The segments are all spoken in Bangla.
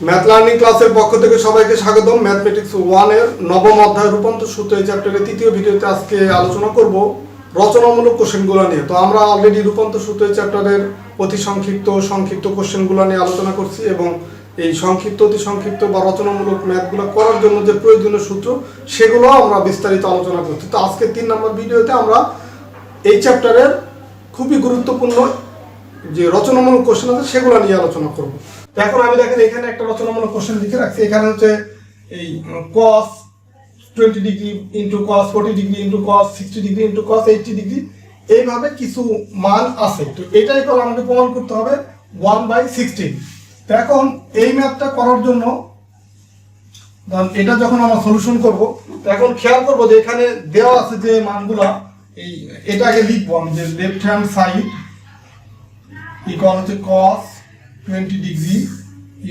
ম্যাথ লার্নিং ক্লাসের পক্ষ থেকে সবাইকে স্বাগতম। ম্যাথমেটিক্স 1 এর নবম অধ্যায় রূপান্তর সূত্র এই চ্যাপ্টারের তৃতীয় ভিডিওতে আজকে আলোচনা করব রচনামূলক কোশ্চেনগুলো নিয়ে। তো আমরা অলরেডি রূপান্তর সূত্র এই চ্যাপ্টারের অতি সংক্ষিপ্ত কোশ্চেনগুলো নিয়ে আলোচনা করছি এবং এই অতি সংক্ষিপ্ত বা রচনামূলক ম্যাথগুলো করার জন্য যে প্রয়োজনীয় সূত্র সেগুলো আমরা বিস্তারিত আলোচনা করছি। তো আজকে 3 নম্বর ভিডিওতে আমরা এই চ্যাপ্টারের খুবই গুরুত্বপূর্ণ যে রচনামূলক কোশ্চেন আছে সেগুলো নিয়ে আলোচনা করব। তো এখন আমি দেখেন এখানে একটা রচনামূলক কোশ্চেন লিখে রাখছি। এখানে হচ্ছে এই cos 20 degree into cos 40 degree into cos 60 degree into cos 80 degree এইভাবে কিছু মান আছে। তো এটাই তো আমাকে প্রমাণ করতে হবে 1/16। তো এখন এই ম্যাথটা করার জন্য এটা যখন আমরা সলিউশন করব, তো এখন খেয়াল করব যে এখানে দেওয়া আছে যে মানগুলা এটাকে লিখবো আমি যে লেফট হ্যান্ড সাইড ইকুয়াল হচ্ছে cos 20 degree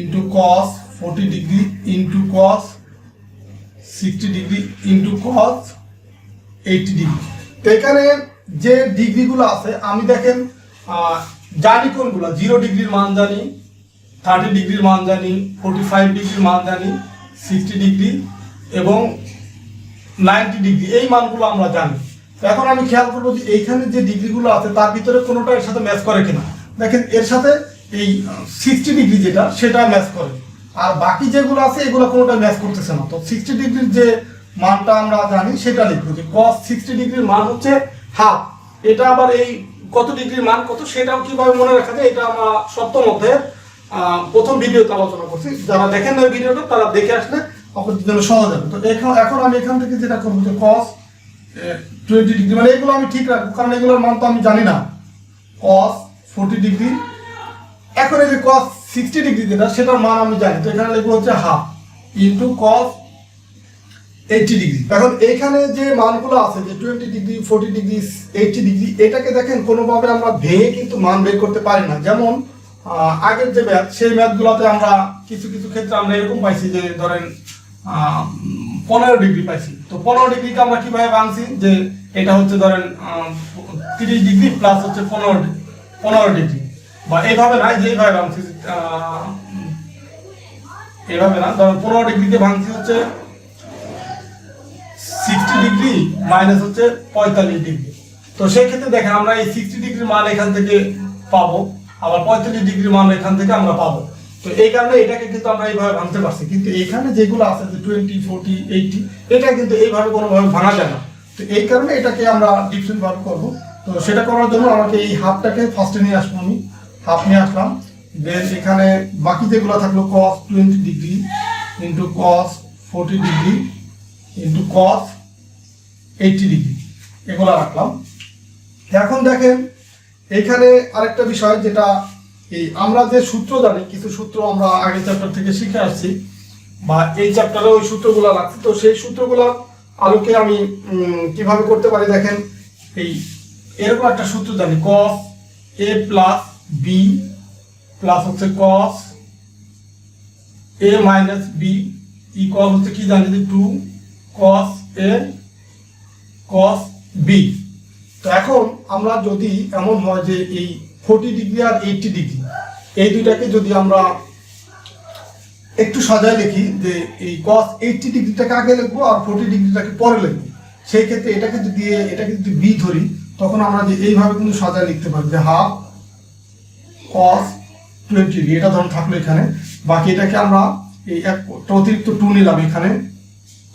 into cos 40 degree into cos 60 degree into cos 80 degree. তো এখানে যে ডিগ্রিগুলো আছে আমি দেখেন জানি কোনগুলো। 0 ডিগ্রির মান জানি, 30 ডিগ্রির মান জানি, 45 ডিগ্রির মান জানি, 60 ডিগ্রি এবং 90 ডিগ্রি এই মানগুলো আমরা জানি। তো এখন আমি খেয়াল করবো যে এইখানে যে ডিগ্রিগুলো আছে তার ভিতরে কোনোটা এর সাথে ম্যাচ করে কিনা। দেখেন এর সাথে এই 60 ডিগ্রি যেটা সেটা ম্যাচ করে, আর বাকি যেগুলো আছে এগুলো কোনোটা ম্যাচ করতেছে না। তো 60 ডিগ্রির যে মানটা আমরা জানি সেটা লিখবো যে cos 60 ডিগ্রির মান হচ্ছে হাফ। এটা আবার এই কত ডিগ্রির মান কত সেটাও কিভাবে মনে রাখা যায় এটা আমরা সপ্তম অধ্যায়ের প্রথম ভিডিওতে আলোচনা করছি। যারা দেখেন না ওই ভিডিওটা তারা দেখে আসলে আপনাদের জন্য সহজ হবে। তো এখন আমি এখান থেকে যেটা করবো যে cos 20 ডিগ্রি মানে এগুলো আমি ঠিক রাখবো, কারণ এগুলোর মান তো আমি জানি না। cos 40 ডিগ্রি, এখন এই যে cos 60 ডিগ্রি যেটা সেটার মান আমি জানি, তো এখানে লিখবো হচ্ছে হাফ ইন্টু cos 80 ডিগ্রি। এখন এইখানে যে মানগুলো আছে যে 20 ডিগ্রি 40 ডিগ্রি 80 ডিগ্রি এটাকে দেখেন কোনোভাবে আমরা ভেঙে কিন্তু মান বের করতে পারি না। যেমন আগের যে ম্যাথ সেই ম্যাথগুলোতে আমরা কিছু ক্ষেত্রে আমরা এরকম পাইছি যে ধরেন 15 ডিগ্রি পাইছি। তো 15 ডিগ্রিকে আমরা কিভাবে ভাঙছি যে এটা হচ্ছে ধরেন 30 ডিগ্রি প্লাস হচ্ছে 15 ডিগ্রি, বা এইভাবে না যে এইভাবে ভাঙছি এইভাবে না, ধরেন 15 ডিগ্রিকে ভাঙছি হচ্ছে 60 ডিগ্রি মাইনাস হচ্ছে 45 ডিগ্রি। তো সেই ক্ষেত্রে দেখেন আমরা এই 60 ডিগ্রির মান এখান থেকে পাবো, আবার 45 ডিগ্রির মান এখান থেকে আমরা পাবো। তো এই কারণে এটাকে কিন্তু আমরা এইভাবে ভাঙতে পারছি, কিন্তু এখানে যেগুলো আছে যে 20 40 80 এটা কিন্তু এইভাবে কোনোভাবে ভাঙা যায় না। তো এই কারণে এটাকে আমরা ডিফারেন্ট ভাবে করবো। তো সেটা করার জন্য আমাকে এই হাফটাকে ফার্স্টে নিয়ে আসবো, আমি হাফ নিয়ে আসলাম। দেন এখানে বাকি যেগুলো থাকলো cos 20 degree into cos 40 degree into cos 80 degree এগুলো রাখলাম। এখন দেখেন এখানে আরেকটা বিষয় যেটা এই আমরা যে সূত্র জানি, কিছু সূত্র আমরা আগের চ্যাপ্টার থেকে শিখে আসছি বা এই চ্যাপ্টারে ওই সূত্রগুলো লাগছে। তো সেই সূত্রগুলো আলোকে আমি কিভাবে করতে পারি দেখেন এই এরকম একটা সূত্র জানি cos a plus b plus হচ্ছে cos a minus b equal হচ্ছে কি জানি যে 2 cos a cos b। তো এখন আমরা যদি এমন হয় যে এই 40 ডিগ্রি আর 80 ডিগ্রি এই দুইটাকে যদি আমরা একটু সাজায় লিখি যে এই cos 80 ডিগ্রিটাকে আগে লিখবো আর 40 ডিগ্রিটাকে পরে লিখবো, সেই ক্ষেত্রে এটাকে যদি b ধরি তখন আমরা যে এইভাবে কিন্তু সাজায় লিখতে পারি যে হাফ cos 20 ডিগ্রি এটা ধরুন থাকলো এখানে, বাকি এটাকে আমরা এই একটা অতিরিক্ত 2 নিলাম এখানে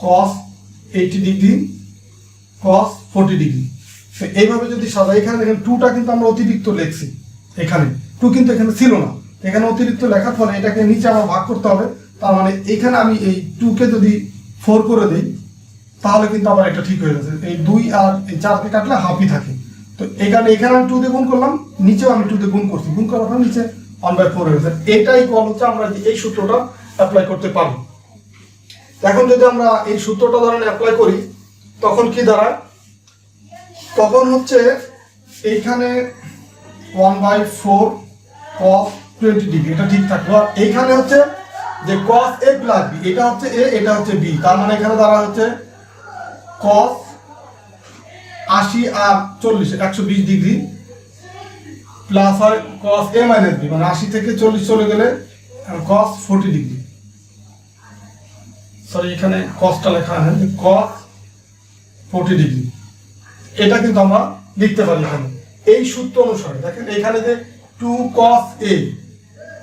cos 80 ডিগ্রি cos 40 ডিগ্রি। এইভাবে যদি সাজাই এখানে দেখেন 2টা কিন্তু আমরা অতিরিক্ত লিখছি, এখানে 2 কিন্তু এখানে ছিল না, এখানে অতিরিক্ত লেখার ফলে এটাকে নিচে আমার ভাগ করতে হবে। তার মানে এখানে আমি এই 2কে যদি 4 করে দিই তাহলে কিন্তু আবার এটা ঠিক হয়ে যাচ্ছে। এই 2 আর এই 4কে কাটলে হাফই থাকে। তো এখানে আমি 2 দিয়ে গুণ করলাম, নিচেও আমি 2 দিয়ে গুণ করছি, গুণ করার পর নিচে 1/4 হয়ে গেছে। এটাই কল হচ্ছে আমরা এই সূত্রটা অ্যাপ্লাই করতে পারবো। এখন যদি আমরা এই সূত্রটা ধরেন অ্যাপ্লাই করি তখন কি দাঁড়ায়, তখন হচ্ছে এইখানে 1/4 cos 20 ডিগ্রি এটা ঠিক থাকলো, আর এইখানে হচ্ছে যে cos a প্লাস b এটা হচ্ছে a এটা হচ্ছে b, তার মানে এখানে দাঁড়া হচ্ছে cos 80 আর 40 120 ডিগ্রি প্লাস হয় cos a মাইনাস b, মানে 80 থেকে 40 চলে গেলে cos 40 ডিগ্রি। সরি এখানে কসটা লেখা আছে যে কস 40 ডিগ্রি, এটা কিন্তু আমরা লিখতে পারি এখানে এই সূত্র অনুসারে। দেখেন এখানে যে 2 cos A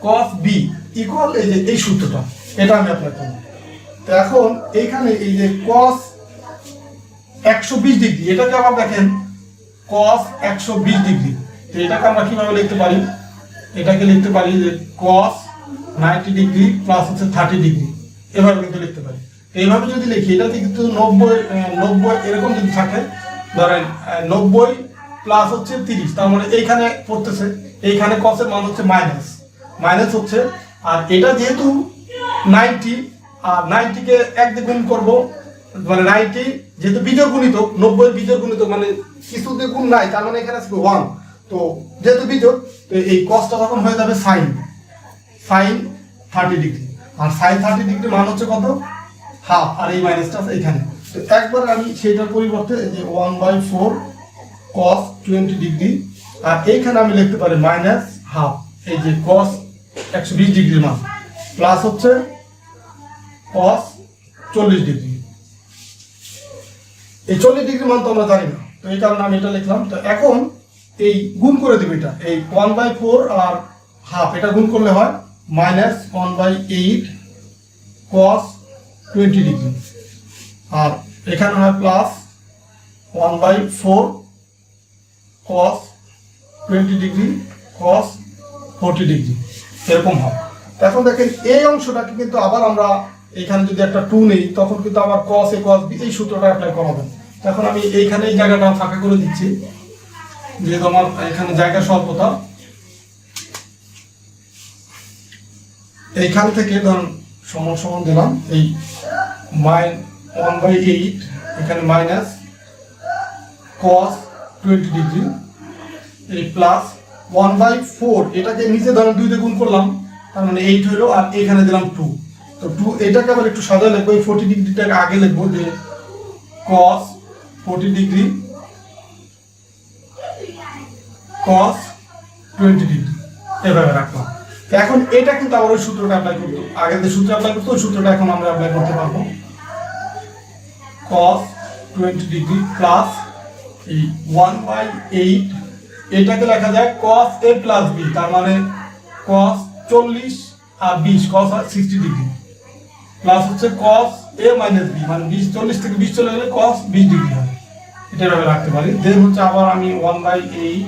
cos B equal এই যে এই সূত্রটা, এটা আমি অ্যাপ্লাই করব। তো এখন এইখানে এই যে cos 120 ডিগ্রি, এটাকে আবার দেখেন cos 120 ডিগ্রি, তো এটাকে আমরা কিভাবে লিখতে পারি? এটাকে লিখতে পারি যে cos 90 ডিগ্রি প্লাস হচ্ছে 30 ডিগ্রি, এভাবে কিন্তু লিখতে পারি। এইভাবে যদি লিখি এটাতে কিন্তু 90 এরকম যদি থাকে, ধরেন 90 প্লাস হচ্ছে 30, তার মানে এইখানে পড়তেছে, এইখানে cos এর মান হচ্ছে মাইনাস হচ্ছে, আর এটা যেহেতু 90 আর 90 কে 1 দিয়ে গুণ করব, মানে 90 যেহেতু বিজোড় গুণিতক, 90 এর বিজোড় গুণিতক মানে কিছু দিয়ে গুণ নাই, তার মানে এখানে আসবে 1, তো যেহেতু বিজোড় তো এই cosটা তখন হয়ে যাবে sin 30 ডিগ্রি, আর sin 30 ডিগ্রি মান হচ্ছে কত? হাফ, আর এই মাইনাসটা আছে এখানে। তো একবার আমি সেটার পরিবর্তে এই যে 1/4 cos 20 ডিগ্রি, আর এইখানে আমি লিখতে পারি মাইনাস হাফ এই যে cos 120 ডিগ্রির মান প্লাস হচ্ছে cos 40 ডিগ্রি। এই 40 ডিগ্রি মান তো আমরা জানি না, তো এই কারণে আমি এটা লিখলাম। তো এখন এই গুণ করে দেব, এটা এই 1/4 আর হাফ এটা গুণ করলে হয় মাইনাস 1/8 cos 20 ডিগ্রি, আর এখানে হয় plus 1/4 cos 20 degree cos 40 degree, এরকম হয়। এখন দেখেন এই অংশটাকে কিন্তু আবার আমরা এখানে যদি একটা 2 নেই, তখন কিন্তু আবার cos A cos B এই সূত্রটা অ্যাপ্লাই করা হবে। এখন আমি এইখানে এই জায়গাটা ফাঁকা করে দিচ্ছি, যেহেতু আমার এখানে জায়গা স্বল্পতা। এইখান থেকে ধরুন সমান দিলাম এই 1/8, এখানে মাইনাস cos 20 ডিগ্রি, এই প্লাস 1/4, এটাকে নিচে ধরেন 2 দিয়ে গুণ করলাম, তার মানে 8 হলো, আর এখানে দিলাম 2। তো 2 এটাকে আবার একটু সাজা লিখবো, এই 40 ডিগ্রিটাকে আগে লিখবো যে cos 40 ডিগ্রি cos 20 ডিগ্রি, এভাবে রাখলাম। তো এখন এটা কিন্তু আবার ওই সূত্রটা অ্যাপ্লাই করতে, আগে যে সূত্র অ্যাপ্লাই করতো ওই সূত্রটা এখন আমরা অ্যাপ্লাই করতে পারবো। cos 20 ডিগ্রি প্লাস এই 1/8, এটাকে লেখা যায় cos A প্লাস B, তার মানে cos 40 আর 20 cos 60 ডিগ্রি, প্লাস হচ্ছে cos A মাইনাস B, মানে 40 থেকে 20 চলে গেলে cos 20 ডিগ্রি হয়, এটা এভাবে রাখতে পারি। দেন হচ্ছে আবার আমি 1/8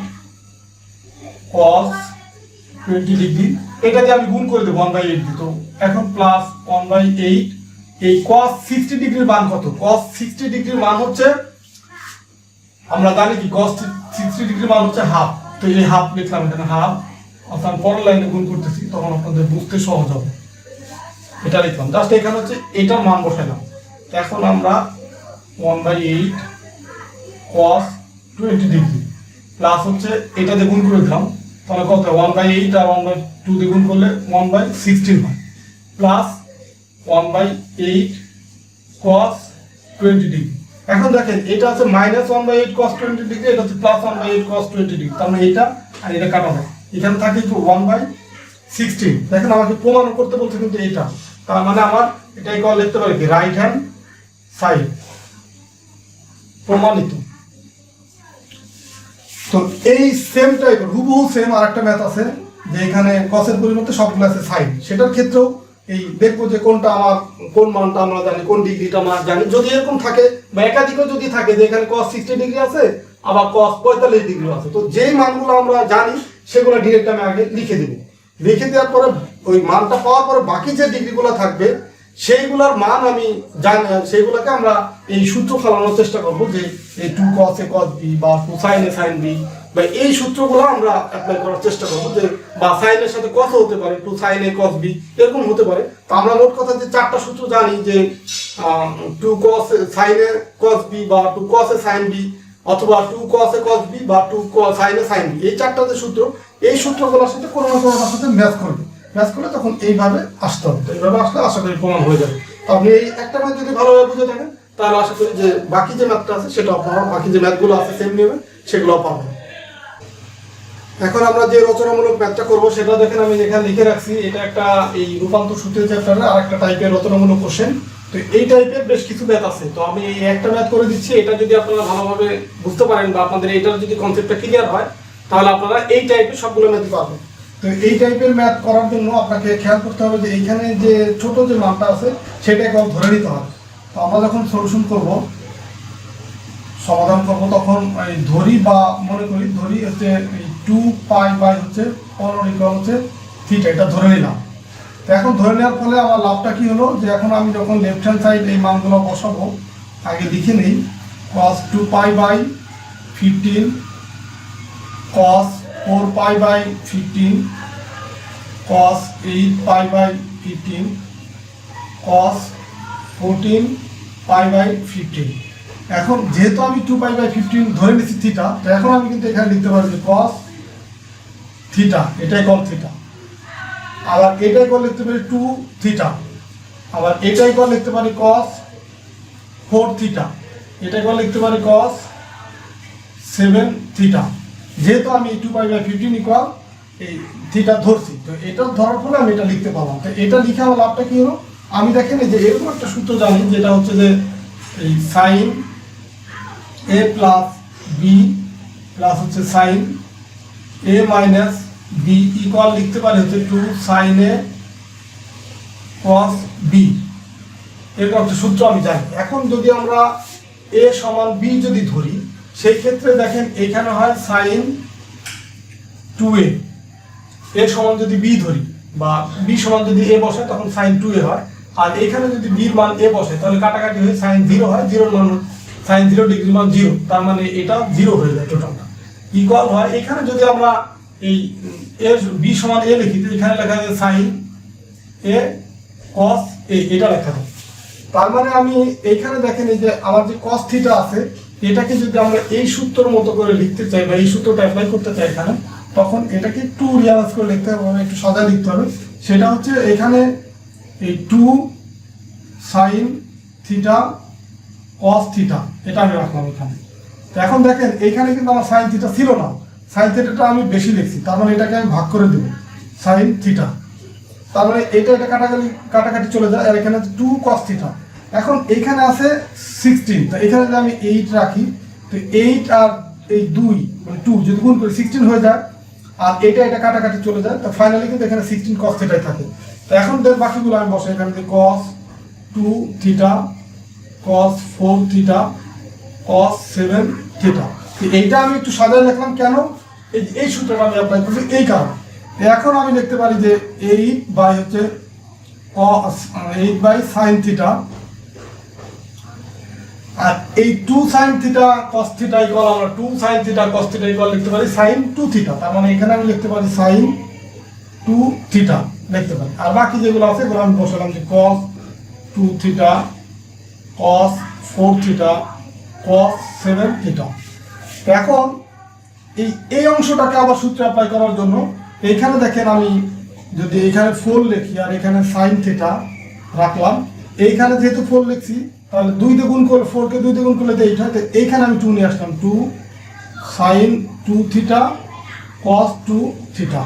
cos 20 ডিগ্রি, এটা দিয়ে আমি গুণ করে দেবো 1/8 দিয়ে, তো এখন প্লাস 1/8 এই cos 60 ডিগ্রির মান কত? cos 60 ডিগ্রির মান হচ্ছে, আমরা জানি কি cos 60 ডিগ্রির মান হচ্ছে হাফ, তো এই হাফ লিখলাম এখানে হাফ, অর্থাৎ পরের লাইনে গুণ করতেছি তখন আপনাদের বুঝতে সহজ হবে, এটা লিখলাম। জাস্ট এখানে হচ্ছে এটার মান বসাইলাম। এখন আমরা 1/8 cos 20 ডিগ্রি প্লাস হচ্ছে এটা দিয়ে গুণ করে দিলাম, তাহলে কত? 1/8 আর 1/2 দিয়ে গুণ করলে 1/16 হয়, প্লাস 1/8 cos 20 ডিগ্রি। এখন দেখেন এটা আছে মাইনাস 1/8 cos 20 ডিগ্রি, এটা হচ্ছে প্লাস 1/8 cos 20 ডিগ্রি, তার মানে এটা আর এটা কাটা যায়, এখানে থাকে কি 1/16। দেখেন আমাকে প্রমাণ করতে বলছে কিন্তু এটা, তার মানে আমার এটা ইকুয়াল লিখতে পারি কি রাইট হ্যান্ড সাইড, প্রমাণিত। তো এই সেম টাইপের হুবহু সেম আরেকটা ম্যাথ আছে, যে এখানে cos-এর পরিবর্তে সবগুলো আছে সাইন, সেটার ক্ষেত্রেও এই দেখবো যে কোনটা আমার, কোন মানটা আমরা জানি, কোন ডিগ্রিটা আমরা জানি। যদি এরকম থাকে বা একাধিকও যদি থাকে যে এখানে cos 60 ডিগ্রি আছে আবার cos 45 ডিগ্রি আছে, তো যেই মানগুলো আমরা জানি সেগুলো ডিরেক্ট আমি আগে লিখে দেবো। লিখে দেওয়ার পরে ওই মানটা পাওয়ার পরে বাকি যে ডিগ্রিগুলো থাকবে সেইগুলোর মান আমি জানি, সেইগুলোকে আমরা এই সূত্র ফেলানোর চেষ্টা করবো, যে এই 2 cos A cos B বা 2 sin A sin B, বা এই সূত্রগুলো আমরা অ্যাপ্লাই করার চেষ্টা করবো, যে বা sin এর সাথে cos হতে পারে, 2 sin A cos B এরকম হতে পারে। তো আমরা মোট কথা যে 4টা সূত্র জানি, যে 2 cos sin A cos B বা 2 cos A sin B, অথবা 2 cos A cos B বা 2 sin A sin B, এই 4টা যে সূত্র, এই সূত্রগুলোর সাথে কোনো না কোনোটার সাথে ম্যাচ করবে, ম্যাচ করলে তখন এইভাবে আসতে হবে। তো এইভাবে আসলে আশা করি প্রমাণ হয়ে যাবে। তো আপনি এই একটা ম্যাথ যদি ভালোভাবে বুঝে থাকেন, তাহলে আশা করি যে বাকি যে ম্যাথটা আছে সেটা আপনারা, বাকি যে ম্যাথগুলো আছে সেম নিয়মে, সেগুলো পাবেন। এখন আমরা যে রচনামূলক ম্যাথটা করব সেটা দেখেন আমি এখানে লিখে রাখছি। এটা একটা এই রূপান্তর সূত্রের চ্যাপ্টারে আর একটা টাইপের রচনামূলক কোশ্চেন। তো এই টাইপের বেশ কিছু ম্যাথ আছে, তো আমি এই একটা ম্যাথ করে দিচ্ছি। এটা যদি আপনারা ভালোভাবে বুঝতে পারেন বা আপনাদের এইটার যদি কনসেপ্টটা ক্লিয়ার হয় তাহলে আপনারা এই টাইপের সবগুলো ম্যাথই পারবেন। তো এই টাইপের ম্যাথ করার জন্য আপনাকে খেয়াল করতে হবে যে এইখানে যে ছোট যে মানটা আছে সেটা একবার ধরে নিতে হবে। তো আমরা যখন সলিউশন করব, সমাধান করব, তখন এই ধরি বা মনে করি ধরি হচ্ছে এই 2π হচ্ছে 15 হচ্ছে থিটা, এটা ধরে নিলাম। তো এখন ধরে নেওয়ার ফলে আমার লাভটা কি হলো, যে এখন আমি যখন লেফট হ্যান্ড সাইড এই মানগুলো বসাবো, আগে লিখে নিই cos 2π/15 cos 4π/15 cos 8π/15 cos 14π/15। এখন যেহেতু আমি 2π/15 ধরে নিচ্ছি থিটা, তো এখন আমি কিন্তু এখানে লিখতে পারি যে cos থিটা, এটাই cos থিটা। আবার এটাই কল লিখতে পারি 2 থিটা। আবার এটাই কল লিখতে পারি cos 4 থিটা। এটাই কল লিখতে পারি cos 7 থিটা। যেহেতু আমি 2π/15 ইকুয়াল এই থিটা ধরছি, তো এটা ধরার ফলে আমি এটা লিখতে পারলাম। তো এটা লিখে আমার লাভটা কি হলো, আমি দেখেন এই যে এরকম একটা সূত্র জানি, যেটা হচ্ছে যে এই sine a plus B plus হচ্ছে sine a minus B equal লিখতে পারি হচ্ছে 2 sin a cos b। এরকম একটা সূত্র আমি জানি। এখন যদি আমরা a সমান b যদি ধরি, সেই ক্ষেত্রে দেখেন এখানে হয় sin 2a। a সমান যদি b ধরি বা b সমান যদি a বসে তখন sin 2a হয়। আর এখানে যদি b এর মান a বসে তাহলে কাটাকাটি হয়ে sin 0 হয়। 0 এর মান sin 0 ডিগ্রি মান 0, তার মানে এটা 0 হয়ে যায় টোটালটা। ইকুয়াল হয় এখানে যদি আমরা এই এর b সমান a লিখি, তো এখানে লেখা যায় sin a cos a, এটা লেখা যায়। তার মানে আমি এইখানে দেখেন এই যে আমার যে cos থিটা আছে, এটাকে যদি আমরা এই সূত্রের মতো করে লিখতে চাই বা এই সূত্রটা অ্যাপ্লাই করতে চাই এখানে, তখন এটাকে একটু রিয়ালাইজ করে লিখতে হবে, একটু সাজা লিখতে হবে। সেটা হচ্ছে এখানে এই 2 sin থিটা cos থিটা, এটা আমি রাখলাম এখানে। তো এখন দেখেন এইখানে কিন্তু আমার sin থিটা ছিল না, sin থিটাটা আমি বেশি লিখছি, তার মানে এটাকে আমি ভাগ করে দেব sin থিটা। তার মানে এটা কাটাকাটি চলে যায়, আর এখানে 2 cos থিটা। এখন এইখানে আছে 16, তো এখানে যদি আমি 8 রাখি, তো 8 আর এই 2 মানে 2 যদি গুণ করি 16 হয়ে যায়, আর এটা কাটাকাটি চলে যায়, তো ফাইনালি কিন্তু এখানে 16 cos থিটাই থাকে। তো এখন দেন বাকিগুলো আমি বসাই এখানে, cos 2 theta cos 4 theta cos 7 theta. এইটা আমি একটু সাজায় লিখলাম কেন, এই সূত্রটা আমি অ্যাপ্লাই করছি এই কারণে। এখন আমি লিখতে পারি যে 8 sin থিটা, আর এই 2 sin theta cos theta equal আমরা 2 sin theta cos theta equal লিখতে পারি sin 2 থিটা। তার মানে এখানে আমি লিখতে পারি sin 2 থিটা লিখতে পারি। আর বাকি যেগুলো আছে এগুলো আমি বসালাম যে cos 2 theta cos 4 theta cos 7 theta. এখন এই অংশটাকে আবার সূত্রে অ্যাপ্লাই করার জন্য এইখানে দেখেন আমি যদি এখানে 4 লিখি আর এখানে sin থিটা রাখলাম, এইখানে যেহেতু 4 লিখছি তাহলে 2 দিয়ে গুণ করে 4 কে 2 দিয়ে গুণ করলে তো 8 হয়। তো এইখানে আমি 2 নিয়ে আসলাম, 2 sin 2 থিটা cos 2 থিটা,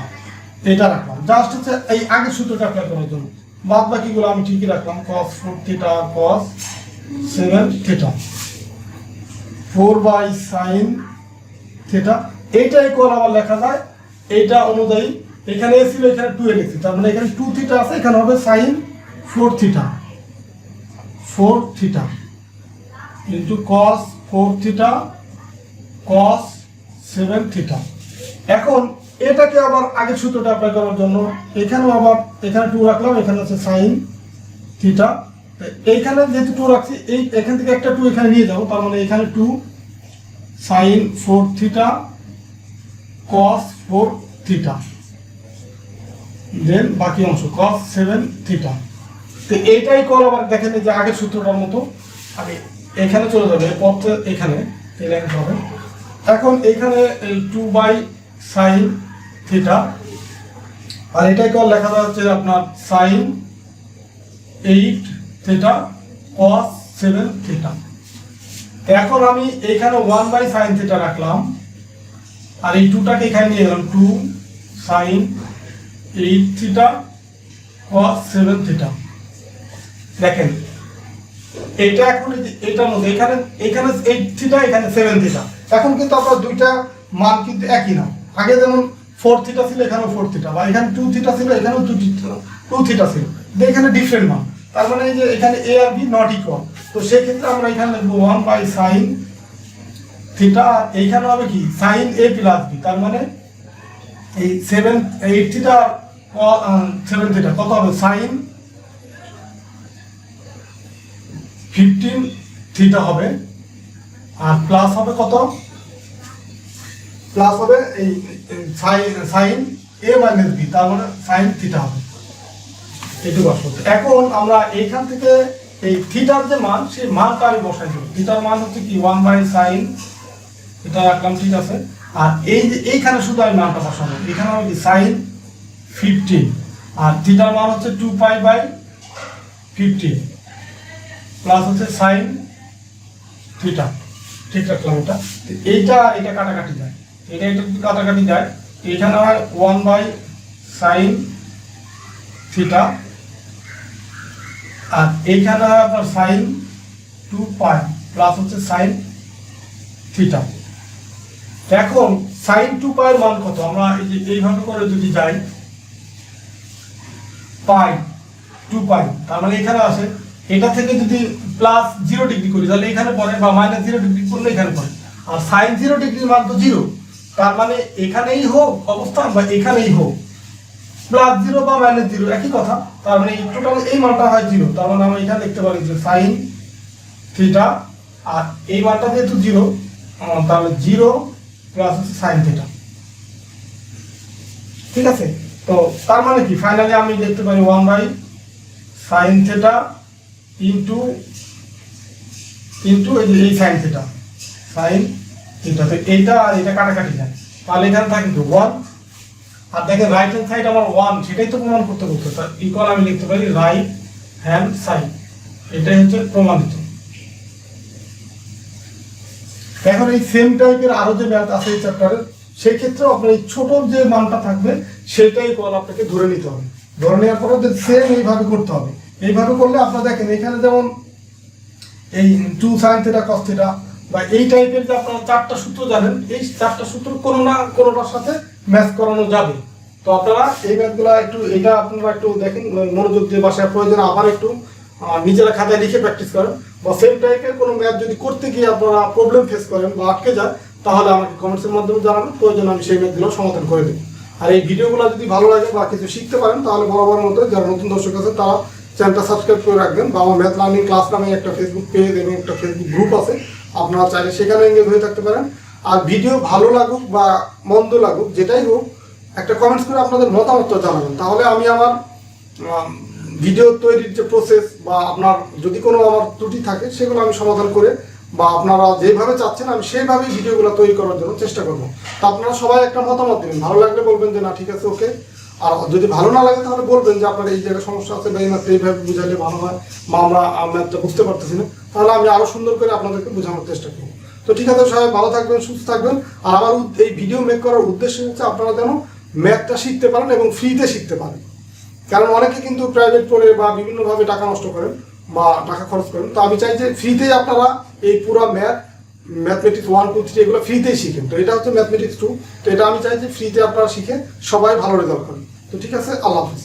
এটা রাখলাম জাস্ট হচ্ছে এই আগের সূত্রটা অ্যাপ্লাই করার জন্য। বাদ বাকিগুলো আমি ঠিকই রাখলাম, cos 4 theta cos 7 theta 4/sin theta. এইটা ইকুয়াল আবার লেখা যায় এইটা অনুযায়ী, এখানে a ছিল এখানে 2 এ লিখছি, তার মানে এখানে 2 থিটা আছে, এখানে হবে sin 4 theta into cos 4 theta cos 7 theta. এখন এটাকে আবার আগের সূত্রটা অ্যাপ্লাই করার জন্য এখানেও আবার এখানে 2 রাখলাম, এখানে আছে sin থিটা। এইখানে যেহেতু 2 রাখছি, এই এখান থেকে একটা 2 এখানে নিয়ে যাবো, তার মানে এখানে 2 sin 4 থিটা cos 4 থিটা, দেন বাকি অংশ cos 7 থিটা। তো এইটাই কল আবার দেখেন যে আগের সূত্রটার মতো আমি এখানে চলে যাবে পথে, এখানে এই লাইন হবে। এখন এখানে এই 2/sin থিটা, আর এটাই কল লেখা যাচ্ছে আপনার sin 8 থিটা cos 7 থিটা। এখন আমি এখানে 1/sin থিটা রাখলাম, আর এই 2টাকে এখানে নিয়ে গেলাম 2 sin 8 থিটা cos 7 থিটা। দেখেন এটা এখন এটার মধ্যে এখানে 8 থিটা এখানে 7 থিটা, এখন কিন্তু আপনার দুইটা মান কিন্তু একই না। আগে যেমন 4 থিটা ছিল এখানেও 4 থিটা, বা এখানে 2 থিটা ছিল এখানেও 2 থিটা ছিল, এখানে ডিফারেন্ট মান। তার মানে এই যে এখানে a আর b নট ইকুয়াল, তো সেই ক্ষেত্রে আমরা এখানে লিখব 1/sin থিটা, আর এইখানে হবে কি sin a প্লাস b। তার মানে এই 8 থিটা 7 থিটা কত হবে sin 15 থিটা হবে, আর প্লাস হবে কত, প্লাস হবে এই sin a মাইনাস b, তার মানে sin থিটা হবে। এটুকু আসলে এখন আমরা এইখান থেকে এই থিটার যে মান সেই মানটা আমি বসাই দেবো। থিটার মান হচ্ছে কি 1/sin এটা রাখলাম, ঠিক আছে। আর এই যে এইখানে শুধু আমি মানটা বসাবো, এখানে হবে কি sin 15, আর থিটার মান হচ্ছে 2π/15 প্লাস হচ্ছে sin থিটা, ঠিক রাখলাম। এটা কাটাকাটি যায়, এটা কাটাকাটি যায়, এখানে হয় 1/sin থিটা, আর এইখানে হয় আপনার sin 2π প্লাস হচ্ছে sin থিটা। এখন sin 2π এর মান কত, আমরা এইভাবে করে যদি যাই পাই 2π, তার মানে এখানে আসে, এটা থেকে যদি প্লাস 0 ডিগ্রি করি তাহলে এখানে পড়ে, বা মাইনাস 0 ডিগ্রি করলে এখানে পড়ে। আর sin 0 ডিগ্রির মান তো 0, তার মানে এখানেই হোক অবস্থান বা এখানেই হোক প্লাস 0 বা মাইনাস 0 একই কথা। তার মানে টোটাল এই মানটা হয় 0, তার মানে আমরা এখানে লিখতে পারি যে sin থিটা, আর এই মানটা যেহেতু 0 তাহলে 0 প্লাস হচ্ছে sin থিটা, ঠিক আছে। তো তার মানে কি ফাইনালি আমি লিখতে পারি 1/sin থিটা ইনটু এই sin থিটা, sin থিটা। তো এইটা আর এটা কাটাকাটি যায়, তাহলে এখানে থাকে তো 1, আর দেখেন রাইট হ্যান্ড সাইড আমার 1, সেটাই তো প্রমাণ করতে তার ইকুয়াল আমি লিখতে পারি রাইট হ্যান্ড সাইড, এটাই হচ্ছে প্রমাণিত। এখন এই সেম টাইপের আরো যে ম্যাথ আছে এই চ্যাপ্টারে, সেই ক্ষেত্রে আপনার এই ছোট যে মানটা থাকবে সেটাই ইকুয়াল আপনাকে ধরে নিতে হবে। ধরে নেওয়ার পরে সেম এইভাবে করতে হবে। এইভাবে করলে আপনারা দেখেন এখানে যেমন এই 2 sin থিটা cos থিটা বা এই টাইপের যে আপনারা 4টা সূত্র জানেন, এই 4টা সূত্র কোনো না কোনোটার সাথে ম্যাচ করানো যাবে। তো আপনারা এই ম্যাথগুলো এটা আপনারা একটু দেখেন, মনোযোগ দিয়ে বাসায় প্রয়োজন আবার একটু নিজেরা খাতায় লিখে প্র্যাকটিস করেন, বা সেম টাইপের কোনো ম্যাথ যদি করতে গিয়ে আপনারা প্রবলেম ফেস করেন বা আটকে যায়, তাহলে আমাকে কমেন্টসের মাধ্যমে জানাবেন, প্রয়োজন আমি সেই ম্যাথগুলো সমাধান করে দেবো। আর এই ভিডিওগুলো যদি ভালো লাগে বা কিছু শিখতে পারেন, তাহলে বরাবর মতো যারা নতুন দর্শক আছে তারা চ্যানেলটা সাবস্ক্রাইব করে রাখবেন, বা আমার ম্যাথ লার্নিং ক্লাস নামে একটা ফেসবুক পেজ এবং একটা ফেসবুক গ্রুপ আছে, আপনারা চাইলে সেখানে এঙ্গেজ হয়ে থাকতে পারেন। আর ভিডিও ভালো লাগুক বা মন্দ লাগুক যেটাই হোক, একটা কমেন্টস করে আপনাদের মতামতটা জানাবেন, তাহলে আমি আমার ভিডিও তৈরির যে প্রসেস বা আপনার যদি কোনো আমার ত্রুটি থাকে সেগুলো আমি সমাধান করে, বা আপনারা যেভাবে চাচ্ছেন আমি সেইভাবেই ভিডিওগুলো তৈরি করার জন্য চেষ্টা করবো। তো আপনারা সবাই একটা মতামত দেবেন, ভালো লাগলে বলবেন যে না ঠিক আছে ওকে, আর যদি ভালো না লাগে তাহলে বলবেন যে আপনার এই জায়গায় সমস্যা আছে বা এই ম্যাথটা এইভাবে বুঝাইলে ভালো হয়, বা আমরা ম্যাথটা বুঝতে পারতেছি না, তাহলে আমি আরও সুন্দর করে আপনাদেরকে বোঝানোর চেষ্টা করবো। তো ঠিক আছে, সবাই ভালো থাকবেন, সুস্থ থাকবেন। আর আমার এই ভিডিও মেক করার উদ্দেশ্য হচ্ছে আপনারা যেন ম্যাথটা শিখতে পারেন এবং ফ্রিতে শিখতে পারেন। কারণ অনেকে কিন্তু প্রাইভেট পড়ে বা বিভিন্নভাবে টাকা নষ্ট করেন বা টাকা খরচ করেন, তো আমি চাই যে ফ্রিতেই আপনারা এই পুরো ম্যাথমেটিক্স 1 2 3 এগুলো ফ্রিতেই শিখেন। তো এটা হচ্ছে ম্যাথমেটিক্স 2, তো এটা আমি চাই যে ফ্রিতে আপনারা শিখে সবাই ভালো রেজাল্ট করেন। তো ঠিক আছে, আল্লাহ হাফিজ।